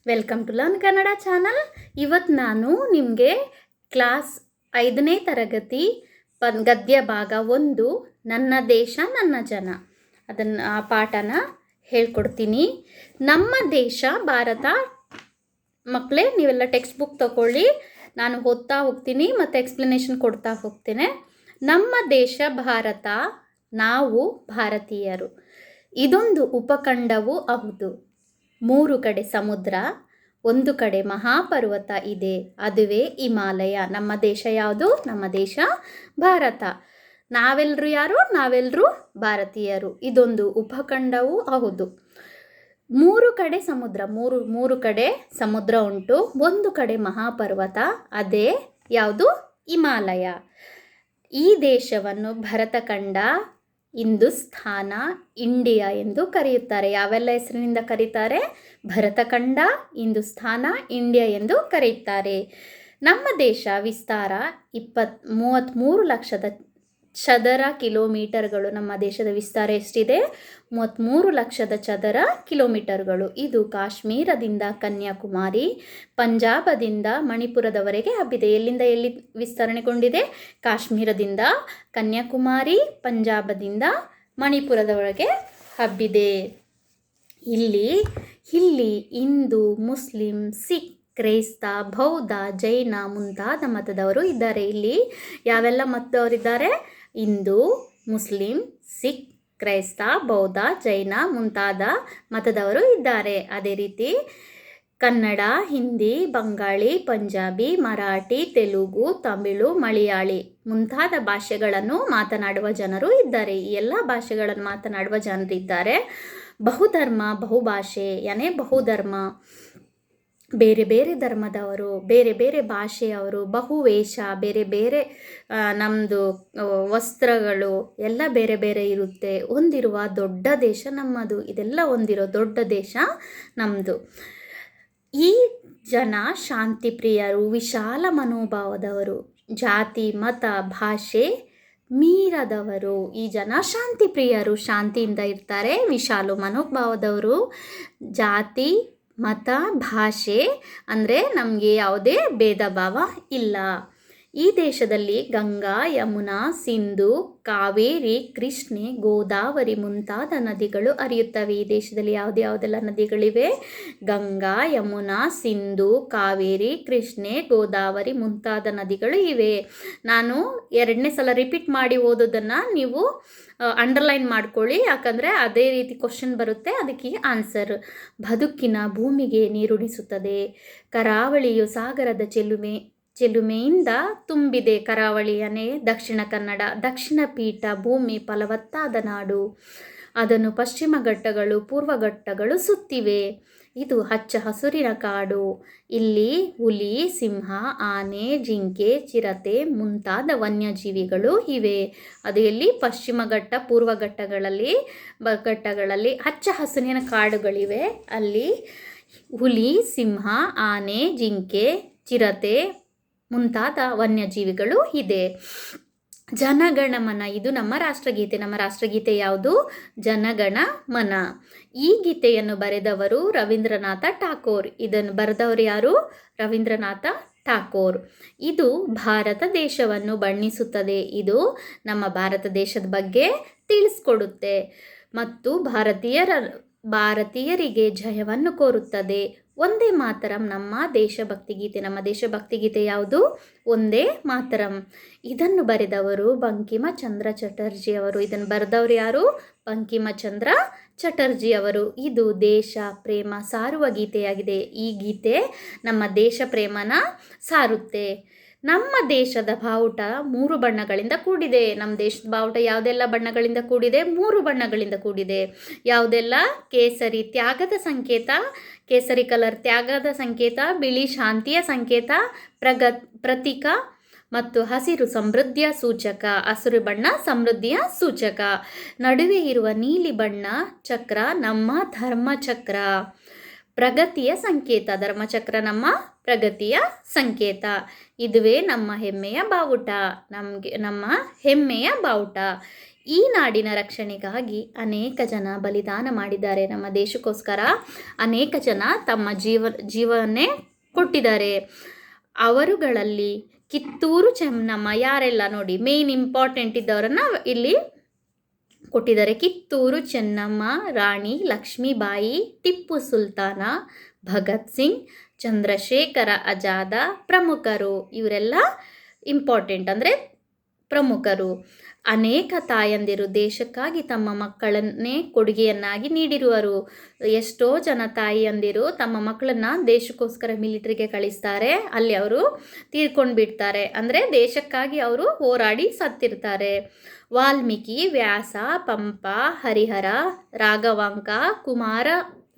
Welcome to learn Kannada channel. ಇವತ್ತು ನಾನು ನಿಮಗೆ ಕ್ಲಾಸ್ 5ನೇ ತರಗತಿ ಗದ್ಯ ಭಾಗ 1 ನನ್ನ ದೇಶ ನನ್ನ ಜನ ಆ ಪಾಠನ ಹೇಳ್ಕೊಡ್ತೀನಿ. ನಮ್ಮ ದೇಶ ಭಾರತ. ಮಕ್ಕಳೇ, ನೀವೆಲ್ಲ ಟೆಕ್ಸ್ಟ್ ಬುಕ್ ತಗೊಳ್ಳಿ. ನಾನು ಓದ್ತಾ ಹೋಗ್ತೀನಿ ಮತ್ತು ಎಕ್ಸ್ಪ್ಲನೇಷನ್ ಕೊಡ್ತಾ ಹೋಗ್ತೇನೆ. ನಮ್ಮ ದೇಶ ಭಾರತ, ನಾವು ಭಾರತೀಯರು. ಇದೊಂದು ಉಪಖಂಡವೂ ಹೌದು. 3 ಕಡೆ ಸಮುದ್ರ, 1 ಕಡೆ ಮಹಾಪರ್ವತ ಇದೆ, ಅದುವೇ ಹಿಮಾಲಯ. ನಮ್ಮ ದೇಶ ಯಾವುದು? ನಮ್ಮ ದೇಶ ಭಾರತ. ನಾವೆಲ್ಲರೂ ಯಾರು? ನಾವೆಲ್ಲರೂ ಭಾರತೀಯರು. ಇದೊಂದು ಉಪಖಂಡವೂ ಹೌದು. 3 ಕಡೆ ಸಮುದ್ರ, ಮೂರು ಕಡೆ ಸಮುದ್ರ ಉಂಟು. 1 ಕಡೆ ಮಹಾಪರ್ವತ, ಅದೇ ಯಾವುದು? ಹಿಮಾಲಯ. ಈ ದೇಶವನ್ನು ಭರತಖಂಡ, ಹಿಂದೂಸ್ಥಾನ, ಇಂಡಿಯಾ ಎಂದು ಕರೆಯುತ್ತಾರೆ. ಯಾವೆಲ್ಲ ಹೆಸರಿನಿಂದ ಕರೀತಾರೆ? ಭರತಖಂಡ, ಹಿಂದೂಸ್ಥಾನ, ಇಂಡಿಯಾ ಎಂದು ಕರೆಯುತ್ತಾರೆ. ನಮ್ಮ ದೇಶ ವಿಸ್ತಾರ 33 ಲಕ್ಷದ ಚದರ ಕಿಲೋಮೀಟರ್ಗಳು. ನಮ್ಮ ದೇಶದ ವಿಸ್ತಾರ ಎಷ್ಟಿದೆ? 33 ಲಕ್ಷದ ಚದರ ಕಿಲೋಮೀಟರ್ಗಳು. ಇದು ಕಾಶ್ಮೀರದಿಂದ ಕನ್ಯಾಕುಮಾರಿ, ಪಂಜಾಬದಿಂದ ಮಣಿಪುರದವರೆಗೆ ಹಬ್ಬಿದೆ. ಎಲ್ಲಿಂದ ಎಲ್ಲಿ ವಿಸ್ತರಣೆಗೊಂಡಿದೆ? ಕಾಶ್ಮೀರದಿಂದ ಕನ್ಯಾಕುಮಾರಿ, ಪಂಜಾಬದಿಂದ ಮಣಿಪುರದವರೆಗೆ ಹಬ್ಬಿದೆ. ಇಲ್ಲಿ ಹಿಂದೂ, ಮುಸ್ಲಿಂ, ಸಿಖ್, ಕ್ರೈಸ್ತ, ಬೌದ್ಧ, ಜೈನ ಮುಂತಾದ ಮತದವರು ಇದ್ದಾರೆ. ಇಲ್ಲಿ ಯಾವೆಲ್ಲ ಮತದವರಿದ್ದಾರೆ? ಹಿಂದೂ, ಮುಸ್ಲಿಂ, ಸಿಖ್, ಕ್ರೈಸ್ತ, ಬೌದ್ಧ, ಜೈನ ಮುಂತಾದ ಮತದವರು ಇದ್ದಾರೆ. ಅದೇ ರೀತಿ ಕನ್ನಡ, ಹಿಂದಿ, ಬಂಗಾಳಿ, ಪಂಜಾಬಿ, ಮರಾಠಿ, ತೆಲುಗು, ತಮಿಳು, ಮಲಯಾಳಿ ಮುಂತಾದ ಭಾಷೆಗಳನ್ನು ಮಾತನಾಡುವ ಜನರು ಇದ್ದಾರೆ. ಈ ಎಲ್ಲ ಭಾಷೆಗಳನ್ನು ಮಾತನಾಡುವ ಜನರಿದ್ದಾರೆ. ಬಹುಧರ್ಮ, ಬಹುಭಾಷೆ, ಬಹುಧರ್ಮ, ಬೇರೆ ಬೇರೆ ಧರ್ಮದವರು, ಬೇರೆ ಬೇರೆ ಭಾಷೆಯವರು, ಬಹುವೇಷ, ಬೇರೆ ಬೇರೆ ನಮ್ಮದು ವಸ್ತ್ರಗಳು ಎಲ್ಲ ಬೇರೆ ಬೇರೆ ಇರುತ್ತೆ. ಹೊಂದಿರುವ ದೊಡ್ಡ ದೇಶ ನಮ್ಮದು. ಇದೆಲ್ಲ ಹೊಂದಿರೋ ದೊಡ್ಡ ದೇಶ ನಮ್ಮದು. ಈ ಜನ ಶಾಂತಿಪ್ರಿಯರು, ವಿಶಾಲ ಮನೋಭಾವದವರು, ಜಾತಿ, ಮತ, ಭಾಷೆ ಮೀರದವರು. ಈ ಜನ ಶಾಂತಿಪ್ರಿಯರು, ಶಾಂತಿಯಿಂದ ಇರ್ತಾರೆ. ವಿಶಾಲ ಮನೋಭಾವದವರು, ಜಾತಿ, ಮತ, ಭಾಷೆ ಅಂದರೆ ನಮಗೆ ಯಾವುದೇ ಭೇದ ಭಾವ ಇಲ್ಲ. ಈ ದೇಶದಲ್ಲಿ ಗಂಗಾ, ಯಮುನಾ, ಸಿಂಧು, ಕಾವೇರಿ, ಕೃಷ್ಣೆ, ಗೋದಾವರಿ ಮುಂತಾದ ನದಿಗಳು ಹರಿಯುತ್ತವೆ. ಈ ದೇಶದಲ್ಲಿ ಯಾವುದೆಲ್ಲ ನದಿಗಳಿವೆ? ಗಂಗಾ, ಯಮುನಾ, ಸಿಂಧು, ಕಾವೇರಿ, ಕೃಷ್ಣೆ, ಗೋದಾವರಿ ಮುಂತಾದ ನದಿಗಳು ಇವೆ. ನಾನು 2ನೇ ಸಲ ರಿಪೀಟ್ ಮಾಡಿ ಓದೋದನ್ನು ನೀವು ಅಂಡರ್ಲೈನ್ ಮಾಡ್ಕೊಳ್ಳಿ, ಯಾಕಂದರೆ ಅದೇ ರೀತಿ ಕ್ವಶನ್ ಬರುತ್ತೆ. ಅದಕ್ಕೆ ಆನ್ಸರ್: ಬದುಕಿನ ಭೂಮಿಗೆ ನೀರುಣಿಸುತ್ತದೆ. ಕರಾವಳಿಯು ಸಾಗರದ ಚೆಲುಮೆಯಿಂದ ತುಂಬಿದೆ. ಕರಾವಳಿಯನೇ ದಕ್ಷಿಣ ಕನ್ನಡ. ದಕ್ಷಿಣ ಪೀಠ ಭೂಮಿ ಫಲವತ್ತಾದ ನಾಡು. ಅದನ್ನು ಪಶ್ಚಿಮ ಘಟ್ಟಗಳು, ಪೂರ್ವ ಘಟ್ಟಗಳು ಸುತ್ತಿವೆ. ಇದು ಹಚ್ಚ ಹಸುರಿನ ಕಾಡು. ಇಲ್ಲಿ ಹುಲಿ, ಸಿಂಹ, ಆನೆ, ಜಿಂಕೆ, ಚಿರತೆ ಮುಂತಾದ ವನ್ಯಜೀವಿಗಳು ಇವೆ. ಅದು ಎಲ್ಲಿ? ಪಶ್ಚಿಮ ಘಟ್ಟ, ಪೂರ್ವ ಘಟ್ಟಗಳಲ್ಲಿ ಹಚ್ಚ ಹಸುರಿನ ಕಾಡುಗಳಿವೆ. ಅಲ್ಲಿ ಹುಲಿ, ಸಿಂಹ, ಆನೆ, ಜಿಂಕೆ, ಚಿರತೆ ಮುಂತಾದ ವನ್ಯಜೀವಿಗಳು ಇದೆ. ಜನಗಣಮನ, ಇದು ನಮ್ಮ ರಾಷ್ಟ್ರಗೀತೆ. ನಮ್ಮ ರಾಷ್ಟ್ರಗೀತೆ ಯಾವುದು? ಜನಗಣಮನ. ಈ ಗೀತೆಯನ್ನು ಬರೆದವರು ರವೀಂದ್ರನಾಥ ಠಾಗೋರ್. ಇದನ್ನು ಬರೆದವರು ಯಾರು? ರವೀಂದ್ರನಾಥ ಠಾಗೋರ್. ಇದು ಭಾರತ ದೇಶವನ್ನು ಬಣ್ಣಿಸುತ್ತದೆ. ಇದು ನಮ್ಮ ಭಾರತ ದೇಶದ ಬಗ್ಗೆ ತಿಳಿಸ್ಕೊಡುತ್ತೆ ಮತ್ತು ಭಾರತೀಯರಿಗೆ ಜಯವನ್ನು ಕೋರುತ್ತದೆ. ಒಂದೇ ಮಾತರಂ ನಮ್ಮ ದೇಶಭಕ್ತಿ ಗೀತೆ. ನಮ್ಮ ದೇಶಭಕ್ತಿ ಗೀತೆ ಯಾವುದು? ಒಂದೇ ಮಾತರಂ. ಇದನ್ನು ಬರೆದವರು ಬಂಕಿಮಚಂದ್ರ ಚಟರ್ಜಿ ಅವರು. ಇದನ್ನು ಬರೆದವರು ಯಾರು? ಬಂಕಿಮಚಂದ್ರ ಚಟರ್ಜಿ ಅವರು. ಇದು ದೇಶ ಪ್ರೇಮ ಸಾರುವ ಗೀತೆಯಾಗಿದೆ. ಈ ಗೀತೆ ನಮ್ಮ ದೇಶ ಪ್ರೇಮನ ಸಾರುತ್ತೆ. ನಮ್ಮ ದೇಶದ ಬಾವುಟ 3 ಬಣ್ಣಗಳಿಂದ ಕೂಡಿದೆ. ನಮ್ಮ ದೇಶದ ಬಾವುಟ ಯಾವುದೆಲ್ಲ ಬಣ್ಣಗಳಿಂದ ಕೂಡಿದೆ? 3 ಬಣ್ಣಗಳಿಂದ ಕೂಡಿದೆ. ಯಾವುದೆಲ್ಲ? ಕೇಸರಿ ತ್ಯಾಗದ ಸಂಕೇತ, ಕೇಸರಿ ಕಲರ್ ತ್ಯಾಗದ ಸಂಕೇತ, ಬಿಳಿ ಶಾಂತಿಯ ಸಂಕೇತ, ಪ್ರತೀಕ ಮತ್ತು ಹಸಿರು ಸಮೃದ್ಧಿಯ ಸೂಚಕ. ಹಸಿರು ಬಣ್ಣ ಸಮೃದ್ಧಿಯ ಸೂಚಕ. ನಡುವೆ ಇರುವ ನೀಲಿ ಬಣ್ಣ ಚಕ್ರ ನಮ್ಮ ಧರ್ಮಚಕ್ರ, ಪ್ರಗತಿಯ ಸಂಕೇತ. ಧರ್ಮಚಕ್ರ ನಮ್ಮ ಪ್ರಗತಿಯ ಸಂಕೇತ. ಇದುವೇ ನಮ್ಮ ಹೆಮ್ಮೆಯ ಬಾವುಟ. ನಮ್ಮ ಹೆಮ್ಮೆಯ ಬಾವುಟ. ಈ ನಾಡಿನ ರಕ್ಷಣೆಗಾಗಿ ಅನೇಕ ಜನ ಬಲಿದಾನ ಮಾಡಿದ್ದಾರೆ. ನಮ್ಮ ದೇಶಕ್ಕೋಸ್ಕರ ಅನೇಕ ಜನ ತಮ್ಮ ಜೀವನೇ ಕೊಟ್ಟಿದ್ದಾರೆ. ಅವರುಗಳಲ್ಲಿ ಕಿತ್ತೂರು ಚೆನ್ನಮ್ಮ ಯಾರೆಲ್ಲ ನೋಡಿ, ಮೇನ್ ಇಂಪಾರ್ಟೆಂಟ್ ಇದ್ದವರನ್ನು ಇಲ್ಲಿ ಕೊಟ್ಟಿದ್ದಾರೆ. ಕಿತ್ತೂರು ಚೆನ್ನಮ್ಮ, ರಾಣಿ ಲಕ್ಷ್ಮೀಬಾಯಿ, ಟಿಪ್ಪು ಸುಲ್ತಾನ, ಭಗತ್ ಸಿಂಗ್, ಚಂದ್ರಶೇಖರ ಆಜಾದ ಪ್ರಮುಖರು. ಇವರೆಲ್ಲ ಇಂಪಾರ್ಟೆಂಟ್ ಅಂದರೆ ಪ್ರಮುಖರು. ಅನೇಕ ತಾಯಂದಿರು ದೇಶಕ್ಕಾಗಿ ತಮ್ಮ ಮಕ್ಕಳನ್ನೇ ಕೊಡುಗೆಯನ್ನಾಗಿ ನೀಡಿರುವರು. ಎಷ್ಟೋ ಜನ ತಾಯಿಯಂದಿರು ತಮ್ಮ ಮಕ್ಕಳನ್ನು ದೇಶಕ್ಕೋಸ್ಕರ ಮಿಲಿಟ್ರಿಗೆ ಕಳಿಸ್ತಾರೆ, ಅಲ್ಲಿ ಅವರು ತೀರ್ಕೊಂಡು ಬಿಡ್ತಾರೆ. ಅಂದರೆ ದೇಶಕ್ಕಾಗಿ ಅವರು ಹೋರಾಡಿ ಸತ್ತಿರ್ತಾರೆ. ವಾಲ್ಮೀಕಿ, ವ್ಯಾಸ, ಪಂಪ, ಹರಿಹರ, ರಾಘವಾಂಕ, ಕುಮಾರ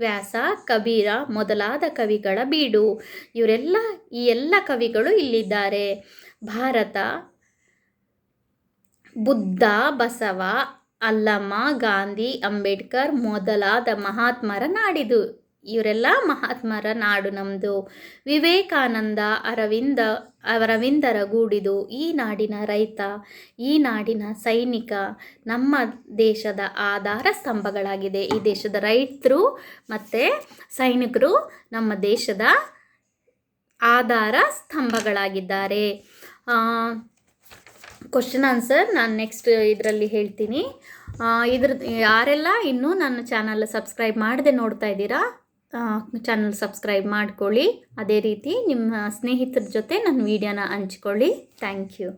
ವ್ಯಾಸ, ಕಬೀರ ಮೊದಲಾದ ಕವಿಗಳ ಬೀಡು. ಈ ಎಲ್ಲ ಕವಿಗಳು ಇಲ್ಲಿದ್ದಾರೆ. ಭಾರತ ಬುದ್ಧ, ಬಸವ, ಅಲ್ಲಮ್ಮ, ಗಾಂಧಿ, ಅಂಬೇಡ್ಕರ್ ಮೊದಲಾದ ಮಹಾತ್ಮರ ನಾಡಿದು. ಇವರೆಲ್ಲ ಮಹಾತ್ಮರ ನಾಡು ನಮ್ಮದು. ವಿವೇಕಾನಂದ, ಅರವಿಂದರ ಗೂಡಿದು. ಈ ನಾಡಿನ ರೈತ, ಈ ನಾಡಿನ ಸೈನಿಕ ನಮ್ಮ ದೇಶದ ಆಧಾರ ಸ್ತಂಭಗಳಾಗಿದೆ. ಈ ದೇಶದ ರೈತರು ಮತ್ತು ಸೈನಿಕರು ನಮ್ಮ ದೇಶದ ಆಧಾರ ಸ್ತಂಭಗಳಾಗಿದ್ದಾರೆ. ಕ್ವಶನ್ ಆನ್ಸರ್ ನಾನು ನೆಕ್ಸ್ಟ್ ಇದರಲ್ಲಿ ಹೇಳ್ತೀನಿ. ಯಾರೆಲ್ಲ ಇನ್ನೂ ನನ್ನ ಚಾನಲ್ ಸಬ್ಸ್ಕ್ರೈಬ್ ಮಾಡದೆ ನೋಡ್ತಾ ಇದ್ದೀರಾ, ಚಾನಲ್ ಸಬ್ಸ್ಕ್ರೈಬ್ ಮಾಡ್ಕೊಳ್ಳಿ. ಅದೇ ರೀತಿ ನಿಮ್ಮ ಸ್ನೇಹಿತರ ಜೊತೆ ನನ್ನ ವಿಡಿಯೋನ ಹಂಚ್ಕೊಳ್ಳಿ. Thank you.